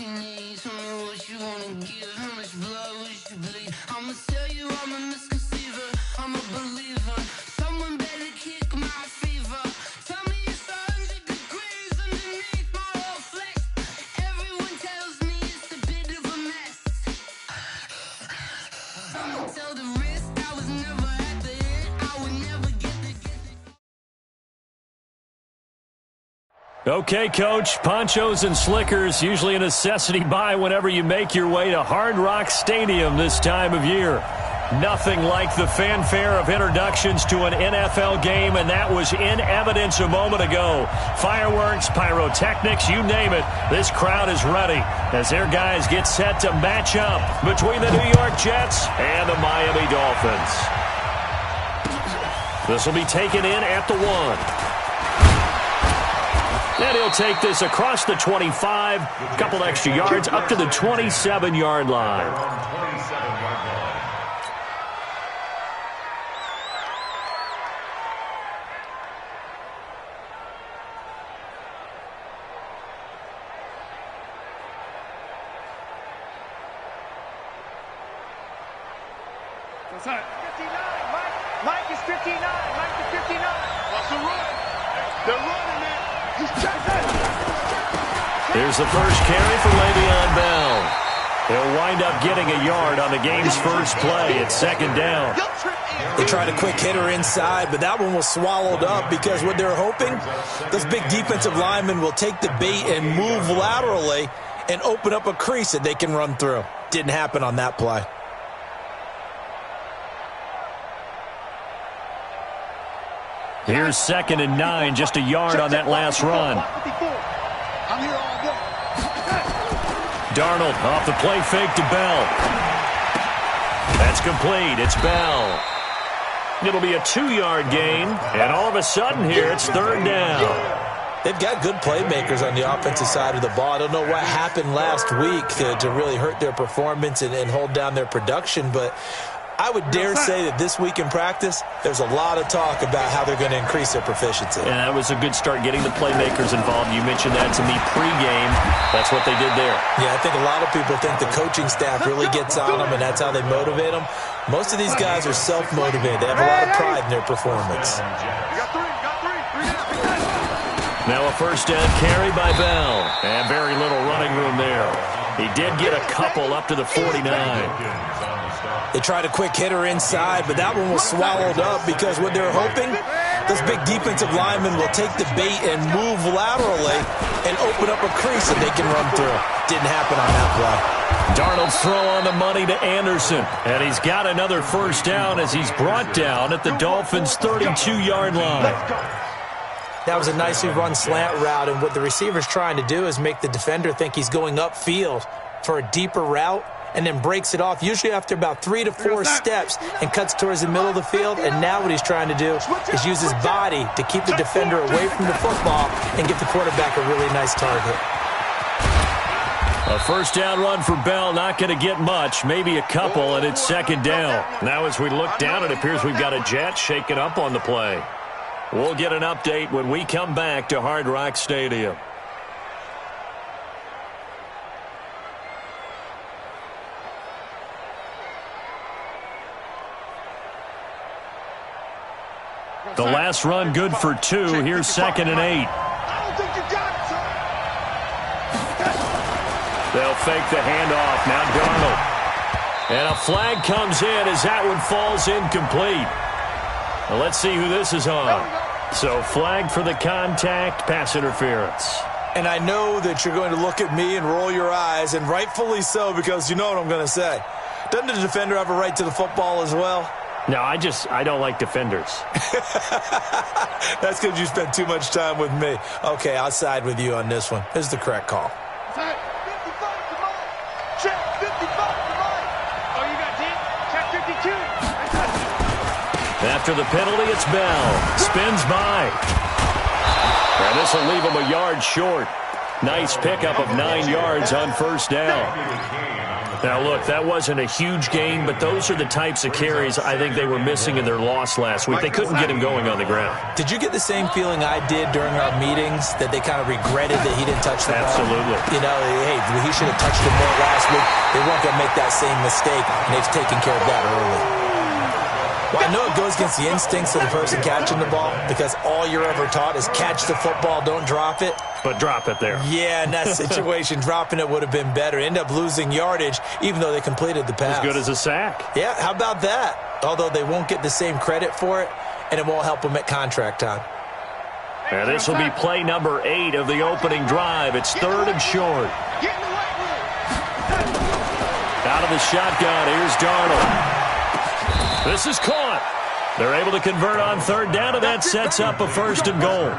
you need. Tell me what you wanna give. How much blood would you bleed? I'ma tell you I'm a misconceiver. I'm a believer. Someone better kick my fever. Tell me it's 100 degrees underneath my whole flesh. Everyone tells me it's a bit of a mess. Someone tell the risk I was never at the end. I would never get the. Okay, Coach, ponchos and slickers, usually a necessity buy whenever you make your way to Hard Rock Stadium this time of year. Nothing like the fanfare of introductions to an NFL game, and that was in evidence a moment ago. Fireworks, pyrotechnics, you name it, this crowd is ready as their guys get set to match up between the New York Jets and the Miami Dolphins. This will be taken in at the 1. And he'll take this across the 25, a couple extra yards, up to the 27-yard line. What's that? 59, Mike is 59, Mike is 59. What's the run? They're running, man. Here's the first carry for Le'Veon Bell. He'll wind up getting a yard on the game's first play. It's second down. They tried a quick hitter inside, but that one was swallowed up because what they're hoping, those big defensive linemen will take the bait and move laterally and open up a crease that they can run through. Didn't happen on that play. Here's 2nd and 9, just a yard on that last run. Darnold off the play fake to Bell. That's complete. It's Bell. It'll be a 2-yard gain, and all of a sudden here it's 3rd down. They've got good playmakers on the offensive side of the ball. I don't know what happened last week to really hurt their performance and hold down their production, but I would dare say that this week in practice, there's a lot of talk about how they're going to increase their proficiency. And that was a good start getting the playmakers involved. You mentioned that to me pregame. That's what they did there. Yeah, I think a lot of people think the coaching staff really gets on them, and that's how they motivate them. Most of these guys are self-motivated. They have a lot of pride in their performance. Now a first down carry by Bell. And very little running room there. He did get a couple up to the 49. They tried a quick hitter inside, but that one was swallowed up because what they're hoping, those big defensive linemen will take the bait and move laterally and open up a crease that they can run through. Didn't happen on that play. Darnold's throw on the money to Anderson, and he's got another first down as he's brought down at the Dolphins' 32-yard line. That was a nicely run slant route, and what the receiver's trying to do is make the defender think he's going upfield for a deeper route, and then breaks it off, usually after about 3 to 4 steps, and cuts towards the middle of the field. And now what he's trying to do is use his body to keep the defender away from the football and give the quarterback a really nice target. A first down run for Bell, not going to get much, maybe a couple, and it's 2nd down. Now as we look down, it appears we've got a Jet shaken up on the play. We'll get an update when we come back to Hard Rock Stadium. The last run good for 2. Here's 2nd and 8. They'll fake the handoff. Now Darnold. And a flag comes in as that one falls incomplete. Well, let's see who this is on. So flag for the contact, pass interference. And I know that you're going to look at me and roll your eyes, and rightfully so, because you know what I'm going to say. Doesn't the defender have a right to the football as well? No, I don't like defenders. That's because you spent too much time with me. Okay, I'll side with you on this one. This is the correct call. Check 55 to Mike. Oh, you got deep? Check 52. After the penalty, it's Bell. Spins by. And this will leave him a yard short. Nice pickup of 9 yards on first down. Now, look, that wasn't a huge gain, but those are the types of carries I think they were missing in their loss last week. They couldn't get him going on the ground. Did you get the same feeling I did during our meetings, that they kind of regretted that he didn't touch the ball? Absolutely. You know, hey, he should have touched it more last week. They weren't going to make that same mistake, and they've taken care of that early. Well, I know it goes against the instincts of the person catching the ball, because all you're ever taught is catch the football, don't drop it. But drop it there. Yeah, in that situation, dropping it would have been better. End up losing yardage, even though they completed the pass. As good as a sack. Yeah, how about that? Although they won't get the same credit for it, and it won't help them at contract time. And this will be play number 8 of the opening drive. It's 3rd and short. Out of the shotgun, here's Darnold. This is caught. They're able to convert on 3rd down, and that sets up a 1st and goal.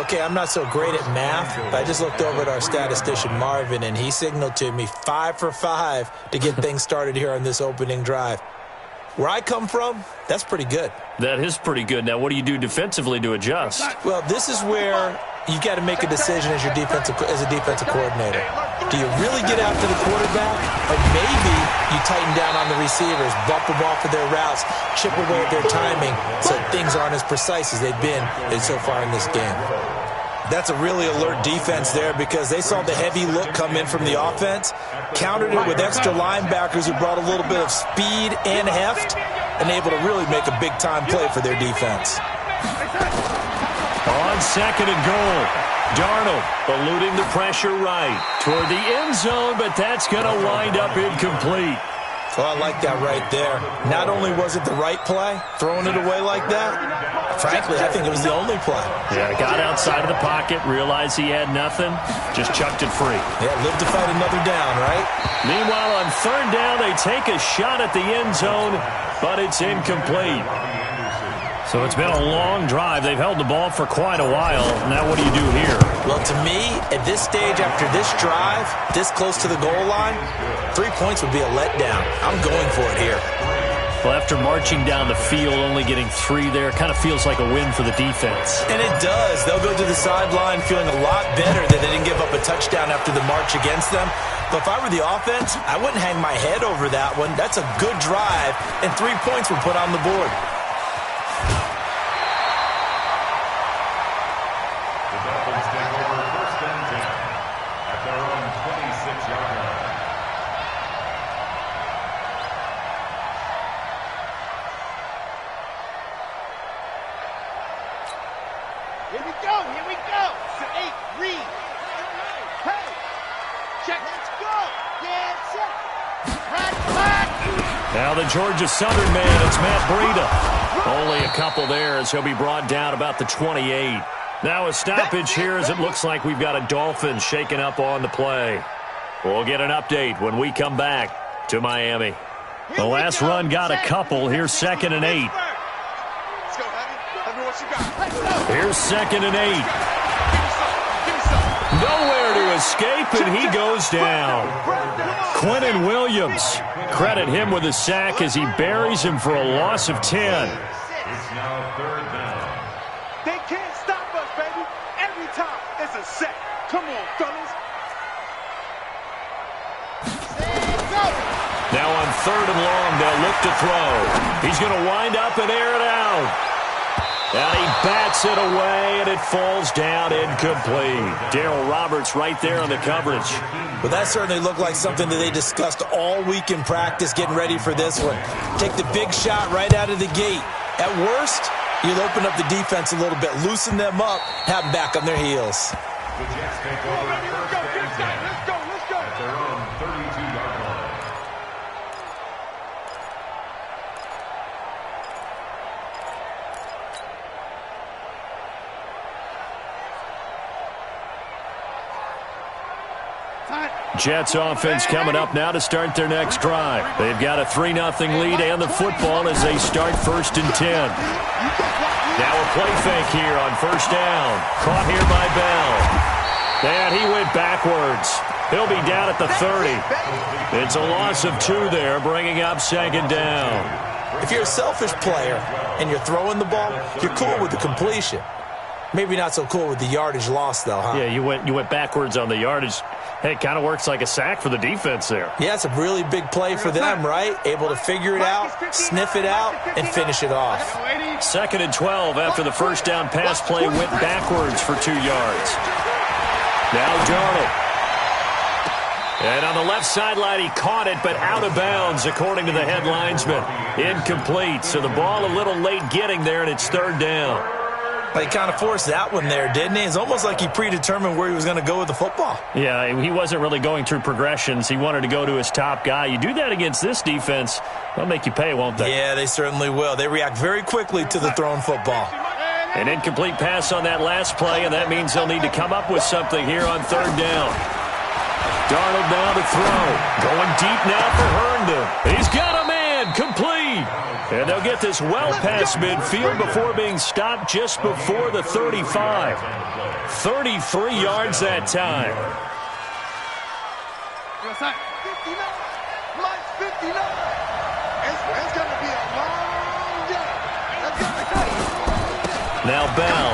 Okay, I'm not so great at math, but I just looked over at our statistician, Marvin, and he signaled to me 5 for 5 to get things started here on this opening drive. Where I come from, that's pretty good. That is pretty good. Now, what do you do defensively to adjust? Well, this is where you got to make a decision as a defensive coordinator. Do you really get after the quarterback, or maybe you tighten down on the receivers, bump them off of their routes, chip away at their timing so things aren't as precise as they've been so far in this game? That's a really alert defense there, because they saw the heavy look come in from the offense, countered it with extra linebackers who brought a little bit of speed and heft, and able to really make a big-time play for their defense. On 2nd and goal, Darnold eluding the pressure right toward the end zone, but that's going to wind up incomplete. Oh, I like that right there. Not only was it the right play, throwing it away like that, frankly, I think it was the only play. Yeah, got outside of the pocket, realized he had nothing, just chucked it free. Yeah, live to fight another down, right? Meanwhile, on 3rd down, they take a shot at the end zone, but it's incomplete. So it's been a long drive. They've held the ball for quite a while. Now what do you do here? Well, to me, at this stage, after this drive, this close to the goal line, 3 points would be a letdown. I'm going for it here. Well, after marching down the field, only getting 3 there, kind of feels like a win for the defense. And it does. They'll go to the sideline feeling a lot better that they didn't give up a touchdown after the march against them. But if I were the offense, I wouldn't hang my head over that one. That's a good drive, and 3 points were put on the board. Here we go. So 8, read. Hey, check. Let's go. Yeah, check. Right. Now the Georgia Southern man, it's Matt Breida. Only a couple there as he'll be brought down about the 28. Now a stoppage here as it looks like we've got a Dolphin shaking up on the play. We'll get an update when we come back to Miami. The last run got a couple. Here's 2nd and 8. Here's 2nd and 8. Nowhere to escape, and he goes down. Quinnen Williams, credit him with a sack as he buries him for a loss of 10. It's now 3rd down. They can't stop us, baby. Every time it's a sack. Come on, fellas. Now on 3rd and long, they'll look to throw. He's going to wind up and air it out. And he bats it away, and it falls down incomplete. Darryl Roberts right there on the coverage. Well, that certainly looked like something that they discussed all week in practice, getting ready for this one. Take the big shot right out of the gate. At worst, you'll open up the defense a little bit, loosen them up, have them back on their heels. The Jets take over first and 10. Let's go. At their own 32-yard line. Jets offense coming up now to start their next drive. They've got a 3-0 lead and the football as they start 1st and 10. Now a play fake here on 1st down. Caught here by Bell. And he went backwards. He'll be down at the 30. It's a loss of 2 there, bringing up 2nd down. If you're a selfish player and you're throwing the ball, you're cool with the completion. Maybe not so cool with the yardage loss, though, huh? Yeah, you went backwards on the yardage. Hey, it kind of works like a sack for the defense there. Yeah, it's a really big play for them, right? Able to figure it out, sniff it out, and finish it off. 2nd and 12 after the first down pass play went backwards for 2 yards. Now Darnold. And on the left sideline, he caught it, but out of bounds, according to the head linesman. Incomplete, so the ball a little late getting there, and it's 3rd down. He kind of forced that one there, didn't he? It's almost like he predetermined where he was going to go with the football. Yeah, he wasn't really going through progressions. He wanted to go to his top guy. You do that against this defense, they'll make you pay, won't they? Yeah, they certainly will. They react very quickly to the thrown football. An incomplete pass on that last play, and that means they'll need to come up with something here on 3rd down. Darnold now to throw. Going deep now for Herndon. He's got a man. Complete. And they'll get this well past midfield before being stopped just before the 35. 33 yards that time. 59. Mike, 59. It's going to be a long day. Now Bell.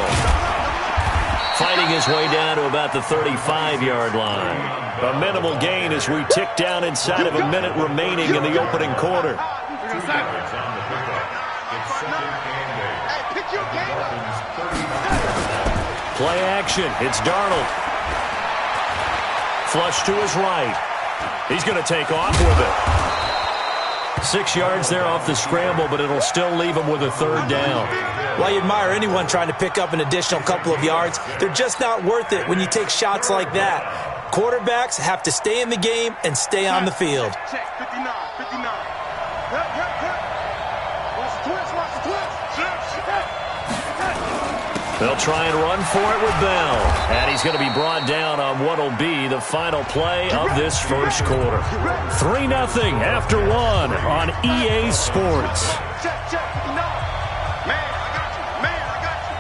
Fighting his way down to about the 35-yard line. A minimal gain as we tick down inside of a minute remaining in the opening quarter. Play action. It's Darnold. Flush to his right. He's going to take off with it. 6 yards there off the scramble, but it'll still leave him with a 3rd down. Well, you admire anyone trying to pick up an additional couple of yards. They're just not worth it when you take shots like that. Quarterbacks have to stay in the game and stay on the field. Check, 59, 59. Watch the twist, watch the twist. They'll try and run for it with Bell. And he's going to be brought down on what will be the final play of this first quarter. 3-0 after 1 on EA Sports. Check, 59. Man, I got you. Man, I got you.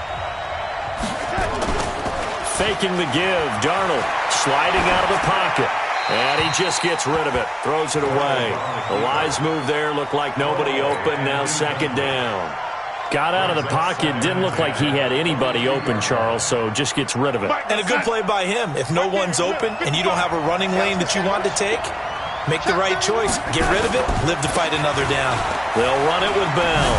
Faking the give. Darnold sliding out of the pocket. And he just gets rid of it. Throws it away. The wise move there. Looked like nobody open. Now 2nd down. Got out of the pocket. Didn't look like he had anybody open, Charles, so just gets rid of it. And a good play by him. If no one's open and you don't have a running lane that you want to take, make the right choice. Get rid of it. Live to fight another down. They'll run it with Bell.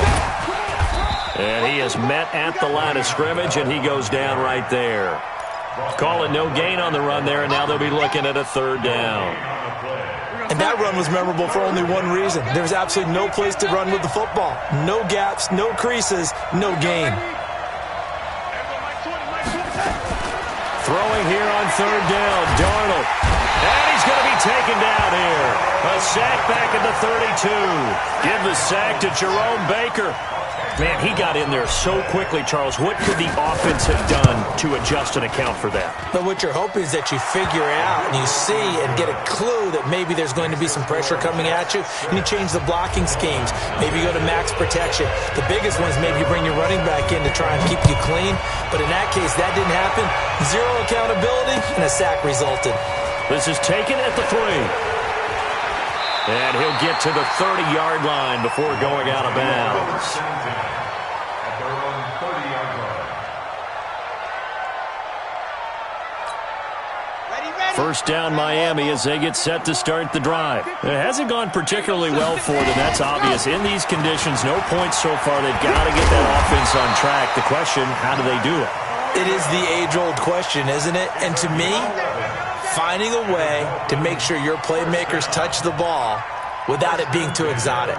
And he is met at the line of scrimmage, and he goes down right there. Call it no gain on the run there, and now they'll be looking at a 3rd down. And that run was memorable for only one reason. There was absolutely no place to run with the football. No gaps, no creases, no gain. Throwing here on 3rd down, Darnold. And he's going to be taken down here. A sack back at the 32. Give the sack to Jerome Baker. Man, he got in there so quickly, Charles. What could the offense have done to adjust and account for that? But what you're hoping is that you figure out and you see and get a clue that maybe there's going to be some pressure coming at you, and you change the blocking schemes. Maybe you go to max protection. The biggest one is maybe you bring your running back in to try and keep you clean. But in that case, that didn't happen. 0 accountability, and a sack resulted. This is taken at the 3. And he'll get to the 30-yard line before going out of bounds. First down Miami as they get set to start the drive. It hasn't gone particularly well for them. That's obvious. In these conditions, no points so far. They've got to get that offense on track. The question, how do they do it? It is the age-old question, isn't it? And to me, finding a way to make sure your playmakers touch the ball without it being too exotic.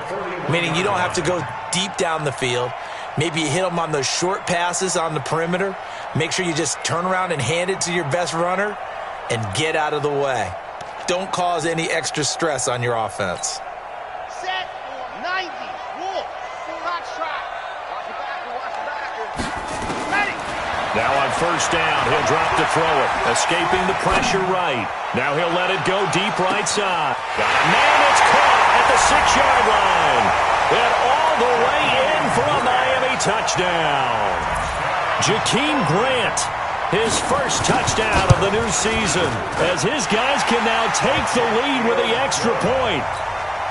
Meaning you don't have to go deep down the field. Maybe you hit them on those short passes on the perimeter. Make sure you just turn around and hand it to your best runner and get out of the way. Don't cause any extra stress on your offense. Set 90. Wolf. Hot shot. Watch the backer. Watch the backer. Ready. Now on first down, he'll drop to throw it. Escaping the pressure right. Now he'll let it go deep right side. Got a man that's caught at the 6-yard line. And all the way in for a Miami touchdown. Jakeem Grant, his first touchdown of the new season, as his guys can now take the lead with the extra point.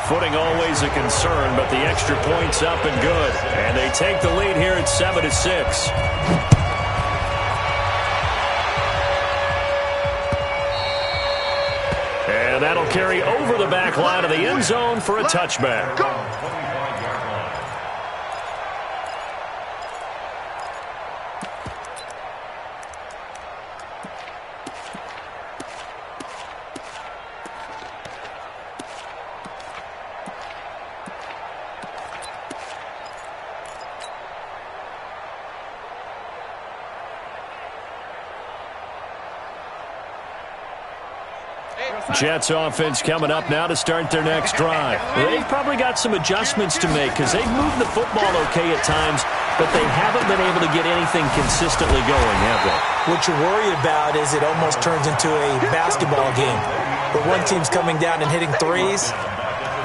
Footing always a concern, but the extra point's up and good. And they take the lead here at 7-6. And that'll carry over the back line of the end zone for a touchback. Jets offense coming up now to start their next drive. They've probably got some adjustments to make because they've moved the football okay at times, but they haven't been able to get anything consistently going, have they? What you worry about is it almost turns into a basketball game where one team's coming down and hitting threes,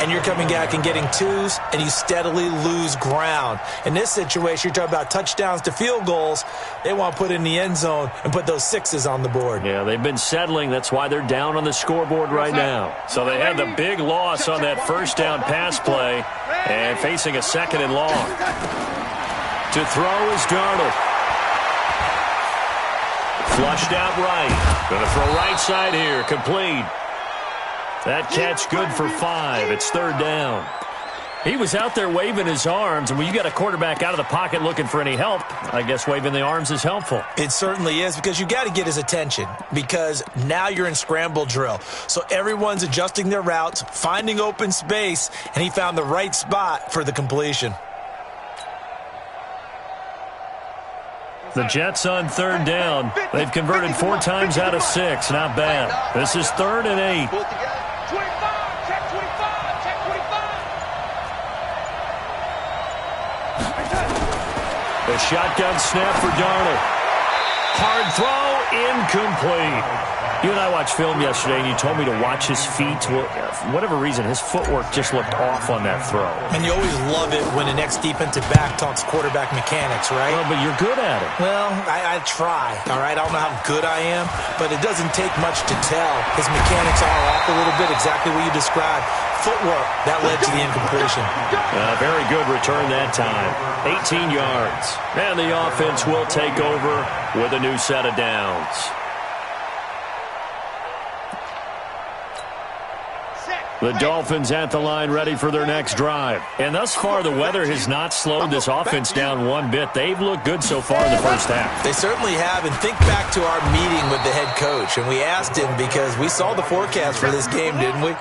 and you're coming back and getting twos, and you steadily lose ground. In this situation, you're talking about touchdowns to field goals. They want to put in the end zone and put those sixes on the board. Yeah, they've been settling. That's why they're down on the scoreboard right now. So they had the big loss on that first down pass play and facing a second and long. To throw is Darnold. Flushed out right. Going to throw right side here. Complete. That catch good for 5. It's third down. He was out there waving his arms, and when you got a quarterback out of the pocket looking for any help, I guess waving the arms is helpful. It certainly is, because you got to get his attention, because now you're in scramble drill. So everyone's adjusting their routes, finding open space, and he found the right spot for the completion. The Jets on third down. They've converted 4 times out of 6. Not bad. This is 3rd and 8. 25, check 25, check 25. The shotgun snap for Darnold. Hard throw, incomplete. You and I watched film yesterday, and you told me to watch his feet. Well, for whatever reason, his footwork just looked off on that throw. And you always love it when the next defensive back talks quarterback mechanics, right? Well, but you're good at it. Well, I try, all right? I don't know how good I am, but it doesn't take much to tell. His mechanics are off a little bit, exactly what you described. Footwork, that led to the incompletion. Very good return that time. 18 yards. And the offense will take over with a new set of downs. The Dolphins at the line ready for their next drive. And thus far, the weather has not slowed this offense down one bit. They've looked good so far in the first half. They certainly have. And think back to our meeting with the head coach. And we asked him, because we saw the forecast for this game, didn't we?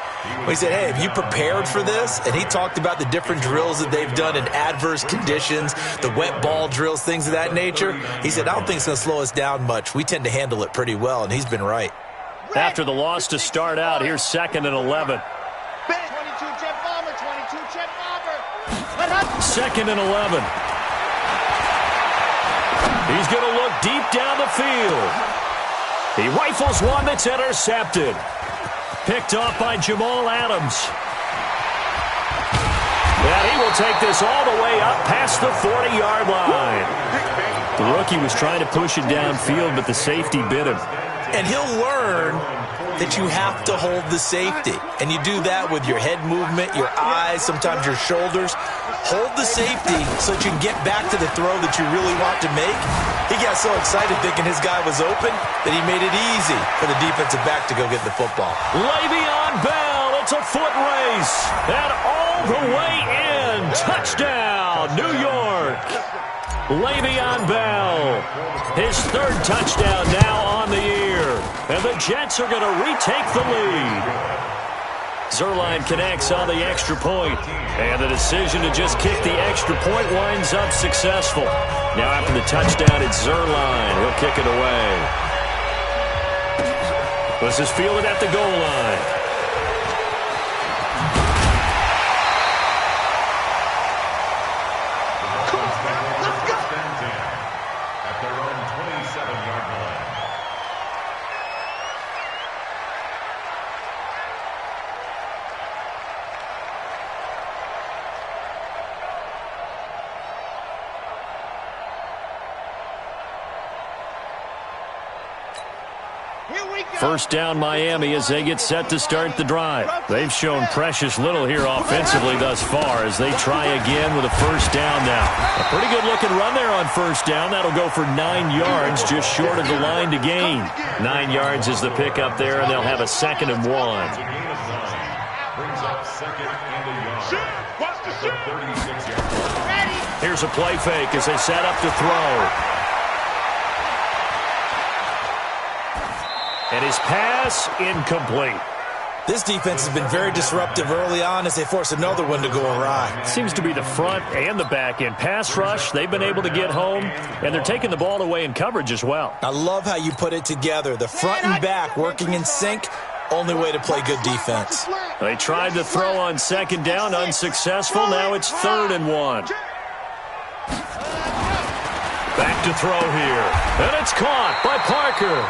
We said, hey, have you prepared for this? And he talked about the different drills that they've done in adverse conditions, the wet ball drills, things of that nature. He said, I don't think it's going to slow us down much. We tend to handle it pretty well, and he's been right. After the loss to start out, here's 2nd and 11. 22 jet bomber, 22 jet bomber. 2nd and 11. He's going to look deep down the field. He rifles one that's intercepted. Picked off by Jamal Adams. And he will take this all the way up past the 40-yard line. The rookie was trying to push it downfield, but the safety bit him. And he'll learn that you have to hold the safety. And you do that with your head movement, your eyes, sometimes your shoulders. Hold the safety so that you can get back to the throw that you really want to make. He got so excited thinking his guy was open that he made it easy for the defensive back to go get the football. Le'Veon Bell, it's a foot race. And all the way in. Touchdown, New York. Le'Veon Bell, his 3rd touchdown now on the year. And the Jets are going to retake the lead. Zerline connects on the extra point. And the decision to just kick the extra point winds up successful. Now after the touchdown, it's Zerline. He'll kick it away. This is fielded at the goal line. First down Miami as they get set to start the drive. They've shown precious little here offensively thus far as they try again with a first down now. A pretty good looking run there on first down. That'll go for 9 yards, just short of the line to gain. 9 yards is the pickup there, and they'll have a 2nd and 1. Here's a play fake as they set up to throw. And his pass incomplete. This defense has been very disruptive early on as they force another one to go awry. Seems to be the front and the back end. Pass rush, they've been able to get home, and they're taking the ball away in coverage as well. I love how you put it together. The front and back working in sync, only way to play good defense. They tried to throw on 2nd down, unsuccessful. Now it's 3rd and 1. Back to throw here, and it's caught by Parker.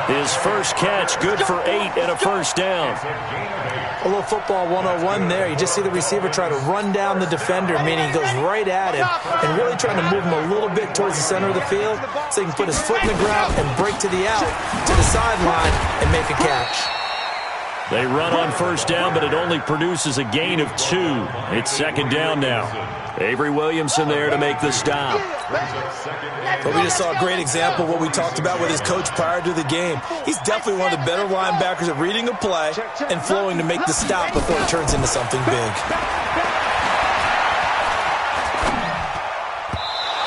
His first catch, good for 8 and a first down. A little football 101 there. You just see the receiver try to run down the defender, meaning he goes right at him and really trying to move him a little bit towards the center of the field so he can put his foot in the ground and break to the out, to the sideline, and make a catch. They run on first down, but it only produces a gain of 2. It's 2nd down now. Avery Williamson there to make the stop. But we just saw a great example of what we talked about with his coach prior to the game. He's definitely one of the better linebackers at reading a play and flowing to make the stop before it turns into something big.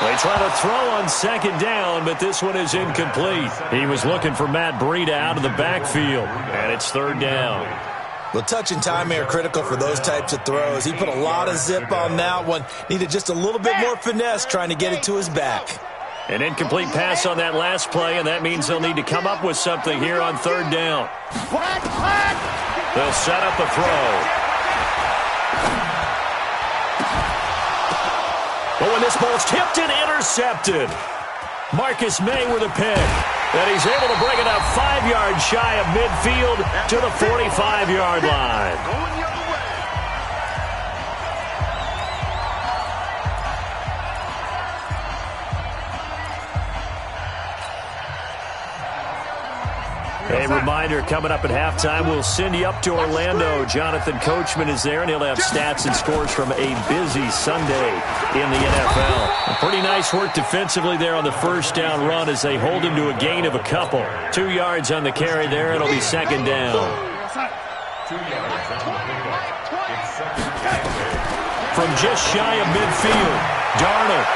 They try to throw on 2nd down, but this one is incomplete. He was looking for Matt Breida out of the backfield, and it's 3rd down. Well, touch and time are critical for those types of throws. He put a lot of zip on that one. Needed just a little bit more finesse trying to get it to his back. An incomplete pass on that last play, and that means they'll need to come up with something here on 3rd down. They'll set up a throw. But when this ball's tipped and intercepted, Marcus May with a pick. And he's able to bring it up 5 yards shy of midfield to the 45-yard line. A reminder, coming up at halftime, we'll send you up to Orlando. Jonathan Coachman is there, and he'll have stats and scores from a busy Sunday in the NFL. Pretty nice work defensively there on the first down run as they hold him to a gain of a couple. 2 yards on the carry there. It'll be 2nd down. From just shy of midfield, Darnold.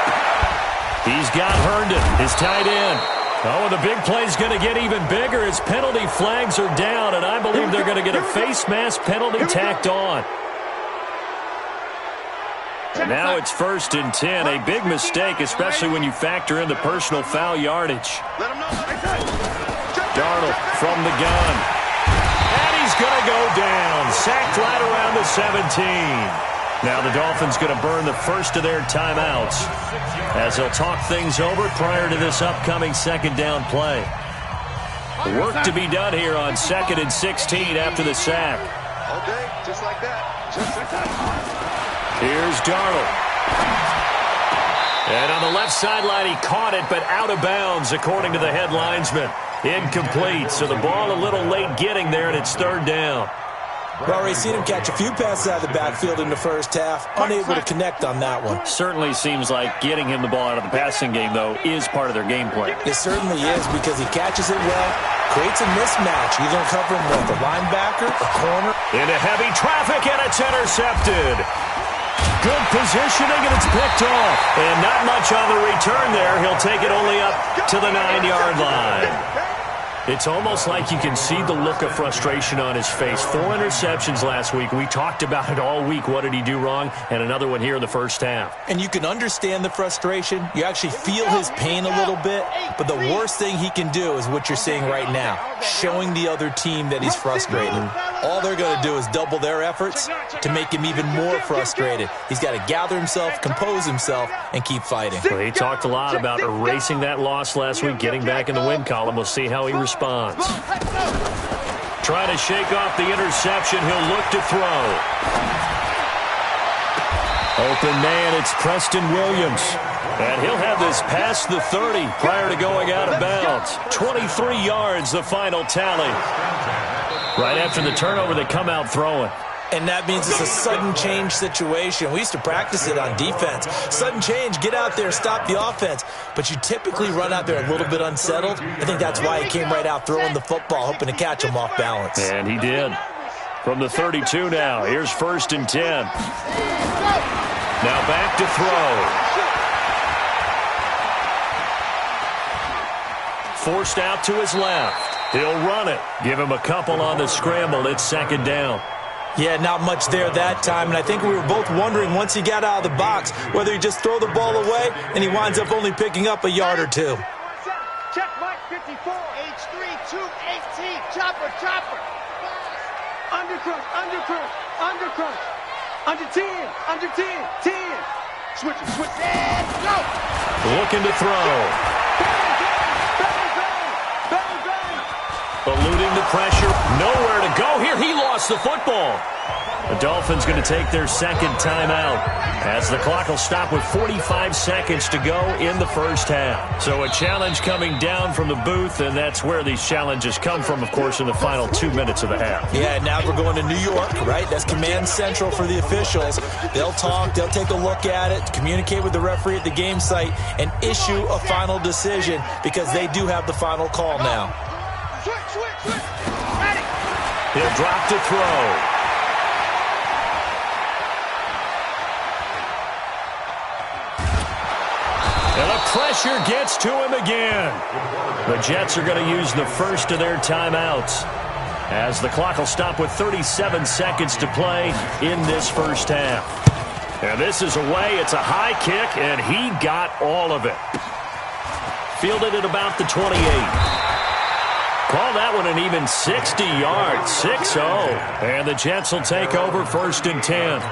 He's got Herndon, his tight end. Oh, and the big play's going to get even bigger as penalty flags are down, and I believe they're going to get a face mask penalty tacked on. And now it's 1st and 10. A big mistake, especially when you factor in the personal foul yardage. Darnold from the gun. And he's going to go down. Sacked right around the 17. Now the Dolphins going to burn the first of their timeouts as they'll talk things over prior to this upcoming 2nd down play. Work to be done here on 2nd and 16 after the sack. All day, just like that. Just like that. Here's Darnold. And on the left sideline, he caught it, but out of bounds, according to the head linesman. Incomplete, so the ball a little late getting there, and it's 3rd down. We've already seen him catch a few passes out of the backfield in the first half, unable to connect on that one. Certainly seems like getting him the ball out of the passing game, though, is part of their game plan. It certainly is because he catches it well, creates a mismatch. You're going to cover him with a linebacker, a corner. Into heavy traffic, and it's intercepted. Good positioning, and it's picked off. And not much on the return there. He'll take it only up to the 9-yard line. It's almost like you can see the look of frustration on his face. 4 interceptions last week. We talked about it all week. What did he do wrong? And another one here in the first half. And you can understand the frustration. You actually feel his pain a little bit. But the worst thing he can do is what you're seeing right now, showing the other team that he's frustrated. All they're going to do is double their efforts to make him even more frustrated. He's got to gather himself, compose himself, and keep fighting. Well, he talked a lot about erasing that loss last week, getting back in the win column. We'll see how he responds. Trying to shake off the interception. He'll look to throw. Open man, it's Preston Williams. And he'll have this past the 30 prior to going out of bounds. 23 yards, the final tally. Right after the turnover, they come out throwing. And that means it's a sudden change situation. We used to practice it on defense. Sudden change, get out there, stop the offense. But you typically run out there a little bit unsettled. I think that's why he came right out throwing the football, hoping to catch him off balance. And he did. From the 32 now, here's 1st and 10. Now back to throw. Forced out to his left. He'll run it. Give him a couple on the scramble. It's 2nd down. Yeah, not much there that time, and I think we were both wondering once he got out of the box whether he just throw the ball away and he winds up only picking up a yard or two. Check Mike 54, H3, 218, chopper. Undercrunch, under 10, 10. Switch, and go! Looking to throw. Eluding the pressure. Nowhere to go here. He lost the football. The Dolphins going to take their 2nd timeout as the clock will stop with 45 seconds to go in the first half. So a challenge coming down from the booth, and that's where these challenges come from, of course, in the final 2 minutes of the half. Yeah, now we're going to New York, right? That's command central for the officials. They'll talk, they'll take a look at it, communicate with the referee at the game site, and issue a final decision because they do have the final call now. Switch. Ready. He'll drop to throw. And the pressure gets to him again. The Jets are going to use the first of their timeouts as the clock will stop with 37 seconds to play in this first half. And this is away. It's a high kick, and he got all of it. Fielded at about the 28. Call that one an even 60 yards, 6-0. And the Jets will take over 1st and 10.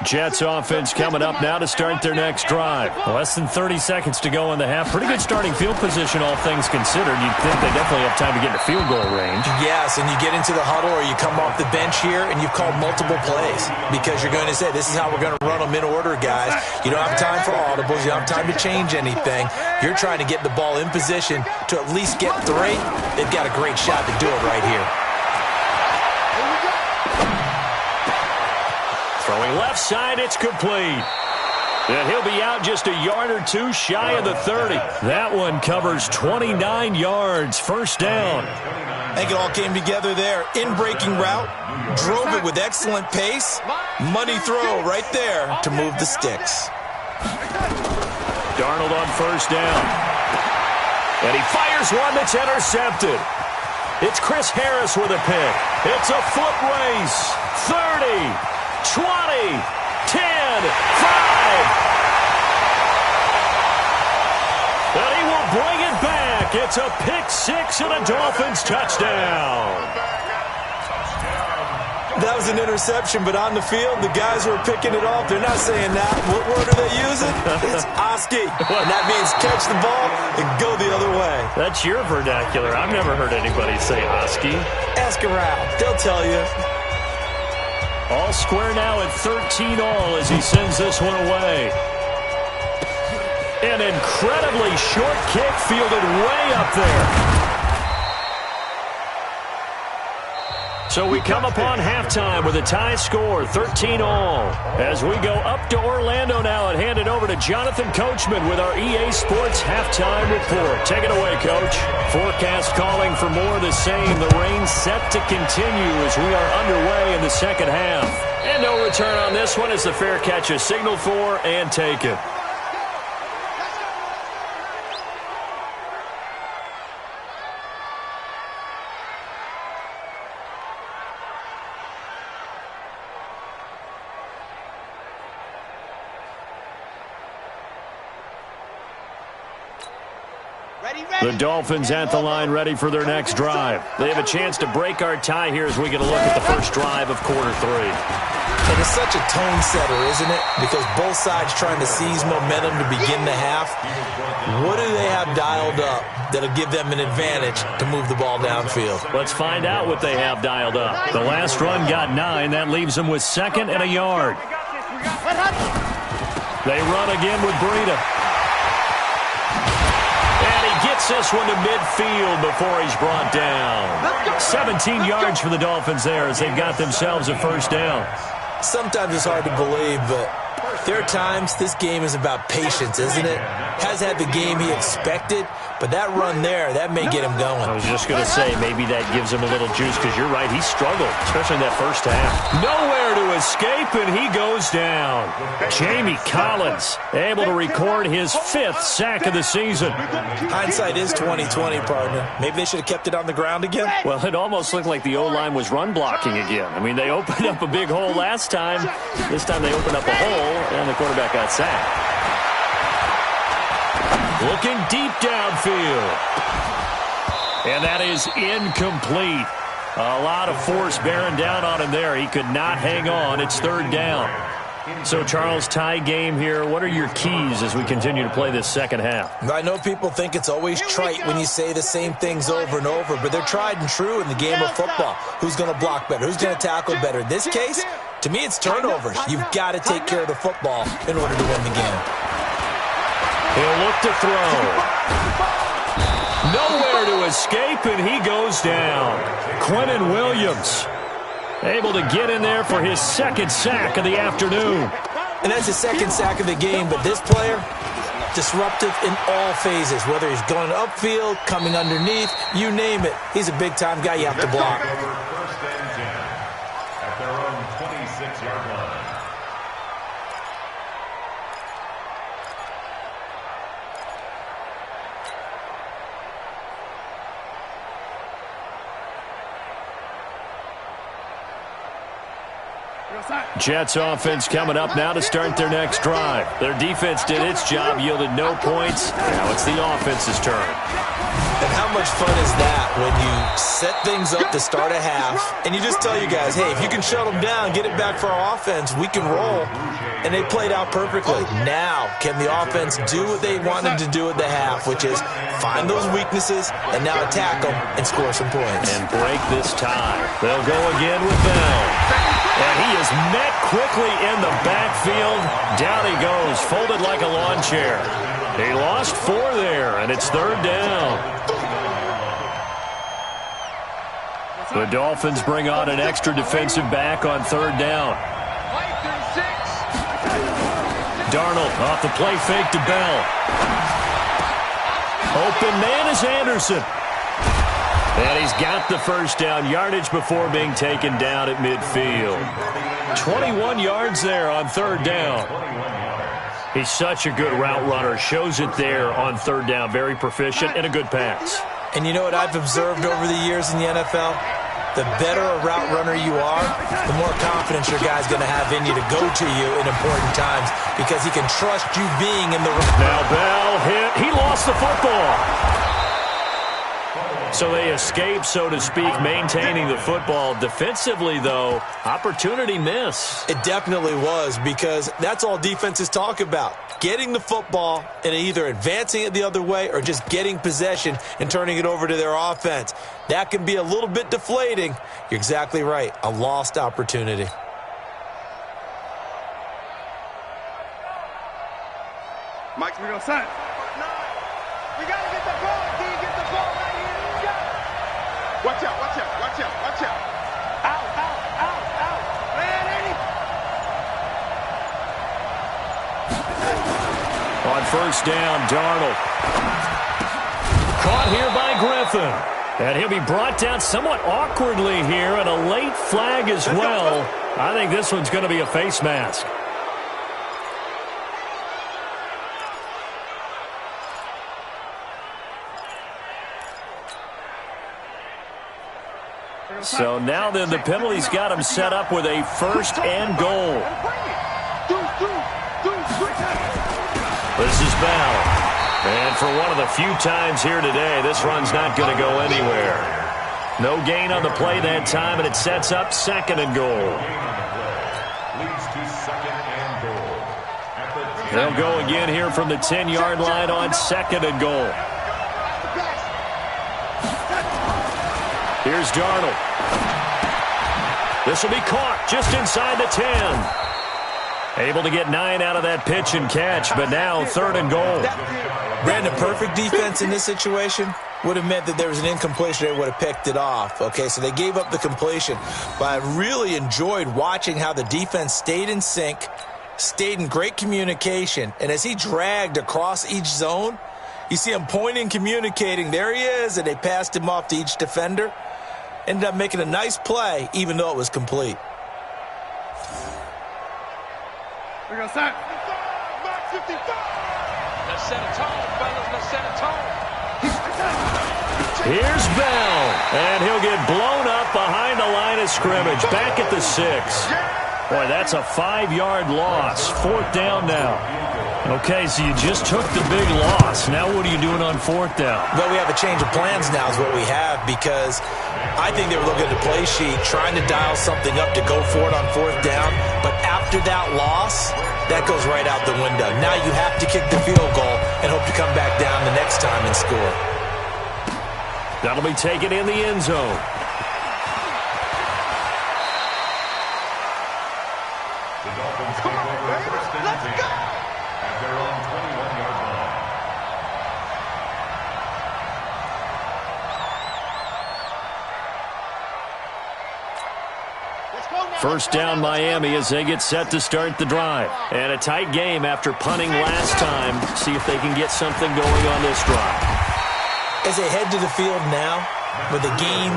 Jets offense coming up now to start their next drive. Less than 30 seconds to go in the half. Pretty good starting field position, all things considered. You'd think they definitely have time to get to field goal range. Yes, and you get into the huddle or you come off the bench here and you've called multiple plays because you're going to say, this is how we're going to run them in order, guys. You don't have time for audibles. You don't have time to change anything. You're trying to get the ball in position to at least get 3. They've got a great shot to do it right here. Throwing left side, it's complete. And he'll be out just a yard or two shy of the 30. That one covers 29 yards. 1st down. I think it all came together there. In-breaking route, drove it with excellent pace. Money throw right there to move the sticks. Darnold on 1st down. And he fires one that's intercepted. It's Chris Harris with a pick. It's a foot race. 30. 20, 10, 5. And he will bring it back. It's a pick 6 and a Dolphins touchdown. That was an interception, but on the field, the guys who are picking it off, they're not saying that. What word are they using? It's Oski. And that means catch the ball and go the other way. That's your vernacular. I've never heard anybody say Oski. Ask around. They'll tell you. All square now at 13 all as he sends this one away. An incredibly short kick fielded way up there. So we come upon halftime with a tie score, 13 all. As we go up to Orlando now and hand it over to Jonathan Coachman with our EA Sports halftime report. Take it away, Coach. Forecast calling for more of the same. The rain set to continue as we are underway in the second half. And no return on this one as the fair catch is signaled for and taken. The Dolphins at the line ready for their next drive. They have a chance to break our tie here as we get a look at the first drive of quarter 3. And it's such a tone setter, isn't it? Because both sides trying to seize momentum to begin the half. What do they have dialed up that'll give them an advantage to move the ball downfield? Let's find out what they have dialed up. The last run got 9. That leaves them with 2nd and a yard. They run again with Breida. Gets this one to midfield before he's brought down. 17 yards for the Dolphins there as they've got themselves a first down. Sometimes it's hard to believe, but there are times this game is about patience, isn't it? Has had the game he expected, but that run there, that may get him going. I was just going to say, maybe that gives him a little juice because you're right, he struggled, especially in that first half. Nowhere to escape, and he goes down. Jamie Collins able to record his 5th sack of the season. Hindsight is 20/20, partner. Maybe they should have kept it on the ground again. Well, it almost looked like the O-line was run blocking again. I mean, they opened up a big hole last time. This time they opened up a hole, and the quarterback got sacked. Looking deep downfield. And that is incomplete. A lot of force bearing down on him there. He could not hang on. It's 3rd down. So, Charles, tie game here. What are your keys as we continue to play this second half? I know people think it's always trite when you say the same things over and over, but they're tried and true in the game of football. Who's going to block better? Who's going to tackle better? In this case, to me, it's turnovers. You've got to take care of the football in order to win the game. He'll look to throw. Nowhere to escape, and he goes down. Quinnen Williams able to get in there for his 2nd sack of the afternoon. And that's his 2nd sack of the game, but this player, disruptive in all phases, whether he's going upfield, coming underneath, you name it. He's a big-time guy you have to block. At their own 26-yard line. Jets offense coming up now to start their next drive. Their defense did its job, yielded no points. Now it's the offense's turn. And how much fun is that when you set things up to start a half and you just tell you guys, hey, if you can shut them down, get it back for our offense, we can roll. And they played out perfectly. Now, can the offense do what they wanted to do at the half, which is find those weaknesses and now attack them and score some points. And break this tie. They'll go again with Bell. And he is met quickly in the backfield. Down he goes, folded like a lawn chair. He lost 4 there, and it's 3rd down. The Dolphins bring on an extra defensive back on 3rd down. Darnold off the play fake to Bell. Open man is Anderson. And he's got the first down, yardage before being taken down at midfield. 21 yards there on 3rd down. He's such a good route runner. Shows it there on 3rd down. Very proficient and a good pass. And you know what I've observed over the years in the NFL? The better a route runner you are, the more confidence your guy's going to have in you to go to you in important times because he can trust you being in the... Now Bell hit. He lost the football. So they escape, so to speak, maintaining the football. Defensively, though, opportunity miss. It definitely was because that's all defenses talk about. Getting the football and either advancing it the other way or just getting possession and turning it over to their offense. That can be a little bit deflating. You're exactly right. A lost opportunity. Mike, we're going to sign. We got to get the ball. Can you get the ball right here? Watch out, watch out, watch out, watch out. Out, out, out, out. Man, On 1st down, Darnold. Caught here by Griffin. And he'll be brought down somewhat awkwardly here, and a late flag as well. I think this one's going to be a face mask. So now then the penalty's got him set up with a 1st and goal. This is Bell. And for one of the few times here today, this run's not going to go anywhere. No gain on the play that time, and it sets up 2nd and goal. They'll go again here from the 10-yard line on 2nd and goal. Here's Darnold. This will be caught just inside the 10. Able to get 9 out of that pitch and catch, but now 3rd and goal. Brandon, perfect defense in this situation would have meant that there was an incompletion. They would have picked it off. Okay, so they gave up the completion. But I really enjoyed watching how the defense stayed in sync, stayed in great communication, and as he dragged across each zone, you see him pointing, communicating. There he is, and they passed him off to each defender. Ended up making a nice play, even though it was complete. We're going to start. 55. Let's set a tone, fellas. Let's set a tone. Here's Bell, and he'll get blown up behind the line of scrimmage, back at the 6. Boy, that's a 5-yard loss. 4th down now. Okay, so you just took the big loss. Now what are you doing on 4th down? But we have a change of plans now is what we have, because I think they were looking at the play sheet, trying to dial something up to go for it on 4th down. But after that loss, that goes right out the window. Now you have to kick the field goal and hope to come back down the next time and score. That'll be taken in the end zone. The Dolphins take over first and 10 at their own 21-yard line. First down Miami as they get set to start the drive. And a tight game after punting last time. See if they can get something going on this drive. As they head to the field now, with the game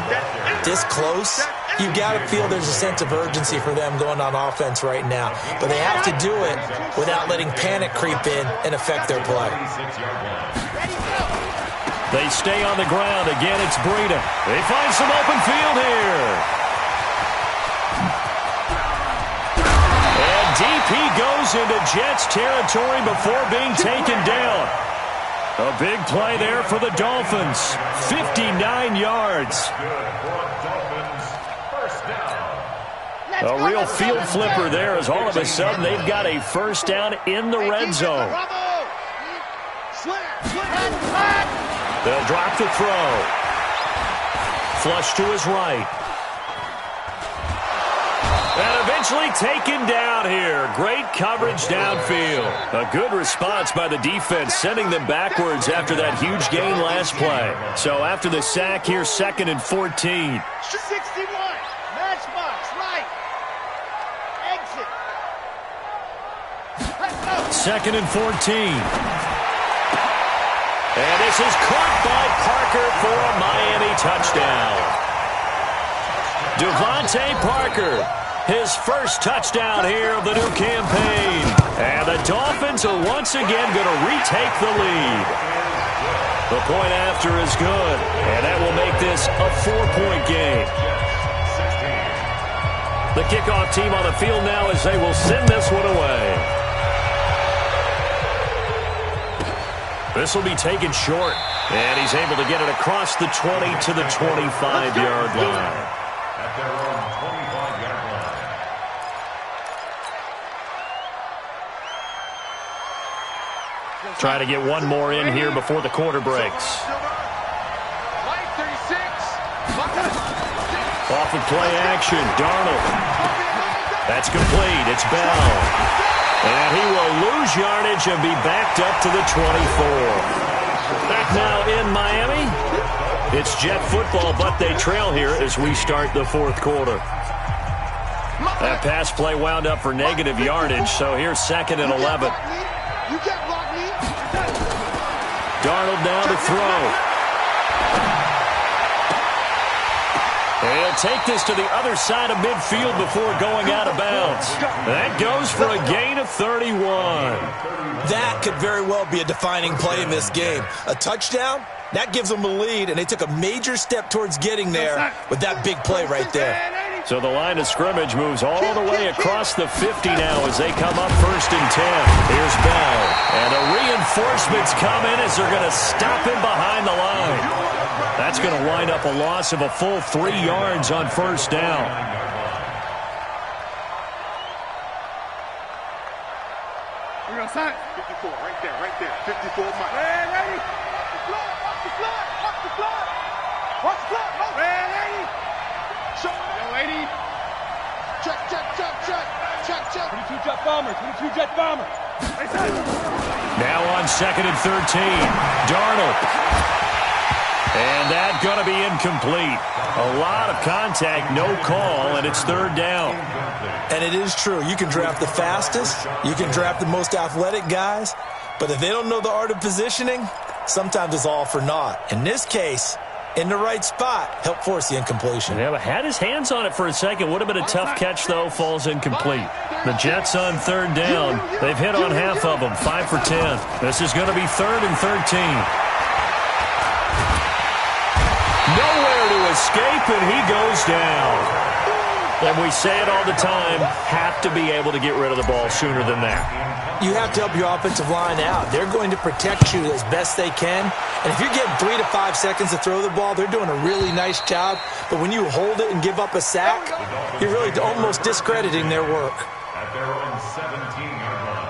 this close, you got to feel there's a sense of urgency for them going on offense right now. But they have to do it without letting panic creep in and affect their play. They stay on the ground. Again, it's Breida. They find some open field here. And deep he goes into Jets territory before being taken down. A big play there for the Dolphins. 59 yards. A real field flipper there, as all of a sudden they've got a first down in the red zone. They'll drop the throw. Flush to his right. And eventually taken down here. Great coverage downfield. A good response by the defense, sending them backwards after that huge gain last play. So after the sack here, 2nd and 14. 61. Matchbox, right. Exit. 2nd and 14. And this is caught by Parker for a Miami touchdown. Devontae Parker. His first touchdown here of the new campaign. And the Dolphins are once again going to retake the lead. The point after is good, and that will make this a 4-point game. The kickoff team on the field now as they will send this one away. This will be taken short, and he's able to get it across the 20 to the 25-yard line. At their own 25-yard line. Try to get one more in here before the quarter breaks. Off of play action, Darnold. That's complete. It's Bell. And he will lose yardage and be backed up to the 24. Back now in Miami. It's Jet football, but they trail here as we start the 4th quarter. That pass play wound up for negative yardage, so here's 2nd and 11. Darnold now to throw. And he'll take this to the other side of midfield before going out of bounds. That goes for a gain of 31. That could very well be a defining play in this game. A touchdown, that gives them the lead, and they took a major step towards getting there with that big play right there. So the line of scrimmage moves all the way across the 50 now as they come up 1st and 10. Here's Bell. And the reinforcements come in as they're going to stop him behind the line. That's going to wind up a loss of a full 3 yards on 1st down. We're going to sign 54, right there. 54, Mike. Red, ready. Watch the flood, watch the flood, watch the flood. Watch the flood, red, ready. Show it, yo, lady. Check. 22 jet bombers. Now on 2nd and 13. Darnold. And that's going to be incomplete. A lot of contact, no call, and it's 3rd down. And it is true. You can draft the fastest. You can draft the most athletic guys. But if they don't know the art of positioning, sometimes it's all for naught. In this case, in the right spot, help force the incompletion. Yeah, but had his hands on it for a second. Would have been a tough catch, though. Falls incomplete. The Jets on 3rd down. They've hit on half of them, 5 for 10. This is going to be 3rd and 13. Nowhere to escape, and he goes down. And we say it all the time, have to be able to get rid of the ball sooner than that. You have to help your offensive line out. They're going to protect you as best they can. And if you're getting 3 to 5 seconds to throw the ball, they're doing a really nice job. But when you hold it and give up a sack, you're really almost discrediting their work. At their own 17-yard line.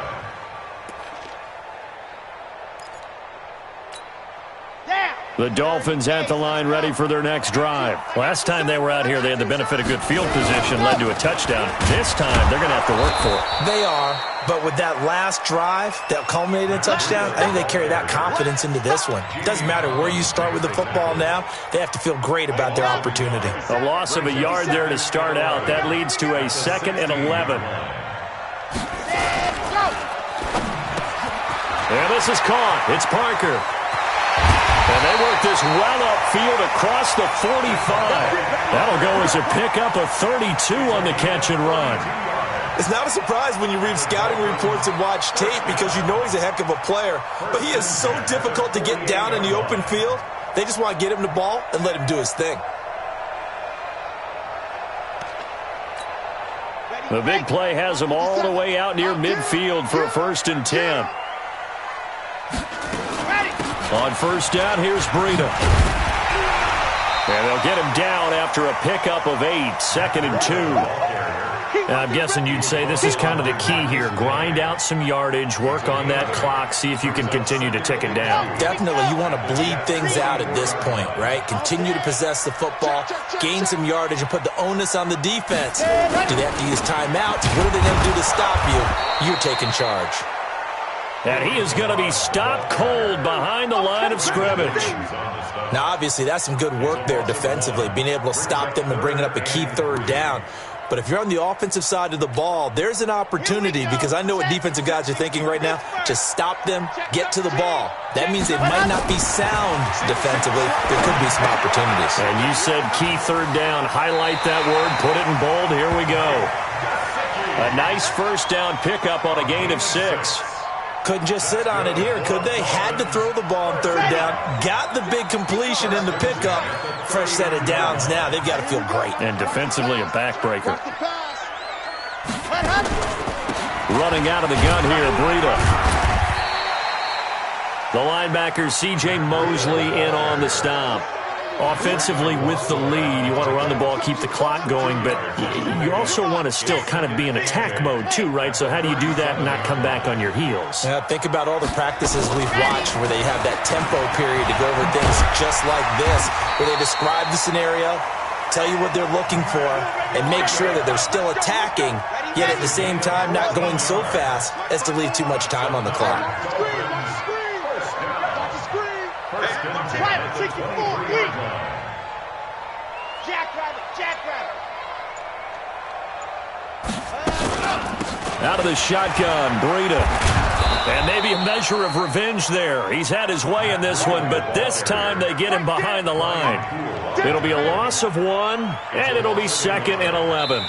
The Dolphins at the line ready for their next drive. Last time they were out here, they had the benefit of good field position, led to a touchdown. This time, they're going to have to work for it. They are, but with that last drive that culminated in a touchdown, I think they carry that confidence into this one. It doesn't matter where you start with the football now. They have to feel great about their opportunity. A loss of a yard there to start out. That leads to a 2nd and 11. And this is caught. It's Parker. And they work this well upfield across the 45. That'll go as a pickup of 32 on the catch and run. It's not a surprise when you read scouting reports and watch tape because you know he's a heck of a player. But he is so difficult to get down in the open field. They just want to get him the ball and let him do his thing. The big play has him all the way out near midfield for a 1st and 10. On 1st down, here's Breida. And they'll get him down after a pickup of 8, 2nd and 2. And I'm guessing you'd say this is kind of the key here. Grind out some yardage, work on that clock, see if you can continue to tick it down. Definitely, you want to bleed things out at this point, right? Continue to possess the football, gain some yardage, and put the onus on the defense. Do they have to use timeouts? What are they going to do to stop you? You're taking charge. And he is going to be stopped cold behind the line of scrimmage. Now, obviously, that's some good work there defensively, being able to stop them and bringing up a key 3rd down. But if you're on the offensive side of the ball, there's an opportunity because I know what defensive guys are thinking right now. Just stop them, get to the ball. That means they might not be sound defensively. There could be some opportunities. And you said key 3rd down. Highlight that word, put it in bold. Here we go. A nice 1st down pickup on a gain of 6. Couldn't just sit on it here, could they? Had to throw the ball on 3rd down. Got the big completion in the pickup. Fresh set of downs now. They've got to feel great. And defensively, a backbreaker. Running out of the gun here, Breida. The linebacker, C.J. Mosley, in on the stop. Offensively with the lead, you want to run the ball, keep the clock going, but you also want to still kind of be in attack mode too, right? So how do you do that and not come back on your heels? Yeah, think about all the practices we've watched where they have that tempo period to go over things just like this, where they describe the scenario, tell you what they're looking for, and make sure that they're still attacking, yet at the same time not going so fast as to leave too much time on the clock. Out of the shotgun, Breida. And maybe a measure of revenge there. He's had his way in this one, but this time they get him behind the line. It'll be a loss of 1, and it'll be 2nd and 11.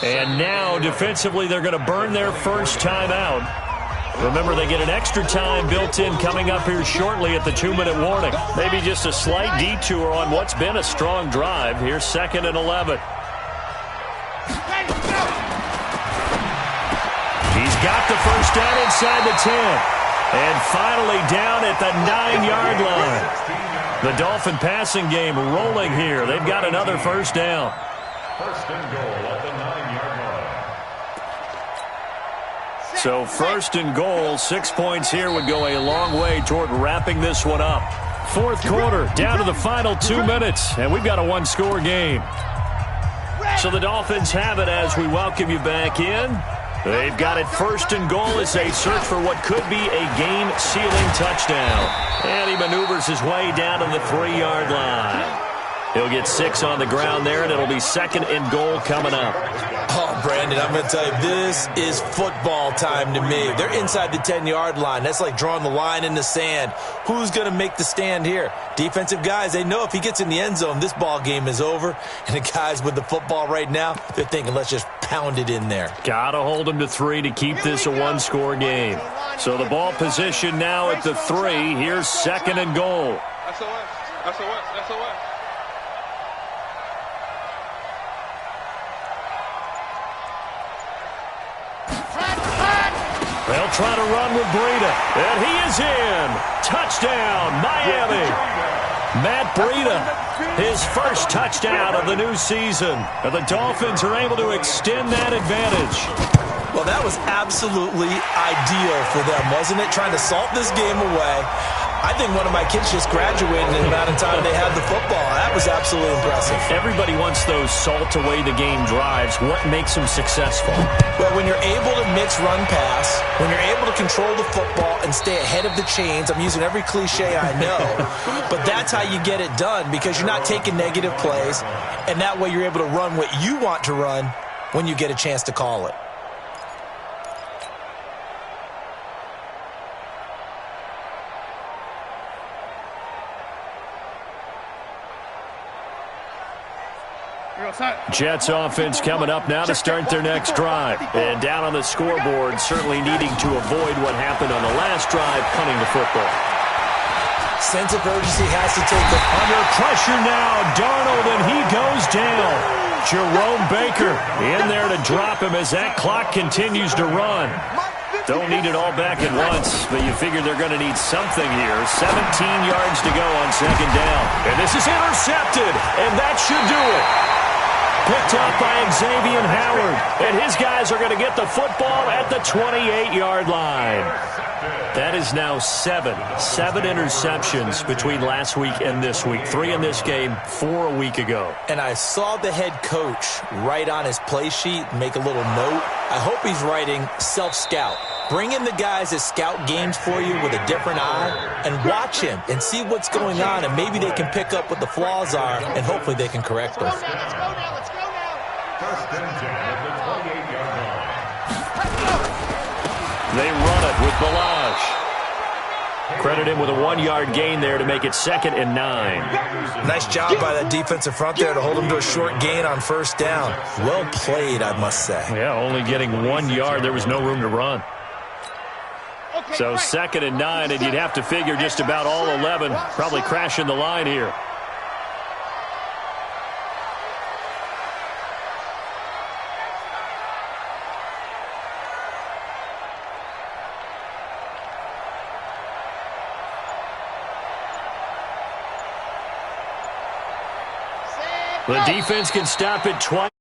And now, defensively, they're going to burn their first time out. Remember, they get an extra time built in coming up here shortly at the 2-minute warning. Maybe just a slight detour on what's been a strong drive. Here's 2nd and 11. He's got the first down inside the 10. And finally down at the 9-yard line. The Dolphin passing game rolling here. They've got another first down. First and goal at the 9-yard line. So first and goal, 6 points here would go a long way toward wrapping this one up. Fourth quarter, down to the final 2 minutes, and we've got a one-score game. So the Dolphins have it as we welcome you back in. They've got it first and goal as they search for what could be a game-sealing touchdown. And he maneuvers his way down to the 3-yard line. He'll get 6 on the ground there, and it'll be second and goal coming up. Oh, Brandon, I'm going to tell you, this is football time to me. They're inside the 10-yard line. That's like drawing the line in the sand. Who's going to make the stand here? Defensive guys, they know if he gets in the end zone, this ball game is over. And the guys with the football right now, they're thinking, let's just pound it in there. Got to hold him to 3 to keep this a one-score game. So the ball position now at the 3. Here's second and goal. SOS. They'll try to run with Breida, and he is in. Touchdown, Miami. Matt Breida, his first touchdown of the new season. And the Dolphins are able to extend that advantage. Well, that was absolutely ideal for them, wasn't it? Trying to salt this game away. I think one of my kids just graduated in the amount of time they had the football. That was absolutely impressive. Everybody wants those salt-away-the-game drives. What makes them successful? Well, when you're able to mix run-pass, when you're able to control the football and stay ahead of the chains, I'm using every cliche I know, but that's how you get it done because you're not taking negative plays, and that way you're able to run what you want to run when you get a chance to call it. Jets offense coming up now to start their next drive. And down on the scoreboard, certainly needing to avoid what happened on the last drive, punting the football. Sense of urgency has to take the... Under pressure now, Darnold, and he goes down. Jerome Baker in there to drop him as that clock continues to run. Don't need it all back at once, but you figure they're going to need something here. 17 yards to go on second down. And this is intercepted, and that should do it. Picked up by Xavier Howard. And his guys are going to get the football at the 28-yard line. That is now 7 interceptions between last week and this week. 3 in this game, 4 a week ago. And I saw the head coach write on his play sheet, make a little note. I hope he's writing self-scout. Bring in the guys that scout games for you with a different eye and watch him and see what's going on, and maybe they can pick up what the flaws are, and hopefully they can correct them. First and 10 at the 28-yard line. They run it with Balazs. Credit him with a 1-yard gain there to make it second and 9. Nice job by that defensive front there to hold him to a short gain on first down. Well played, I must say. Yeah, only getting 1 yard. There was no room to run. So second and 9, and you'd have to figure just about all 11 probably crashing the line here. The defense can stop it twice.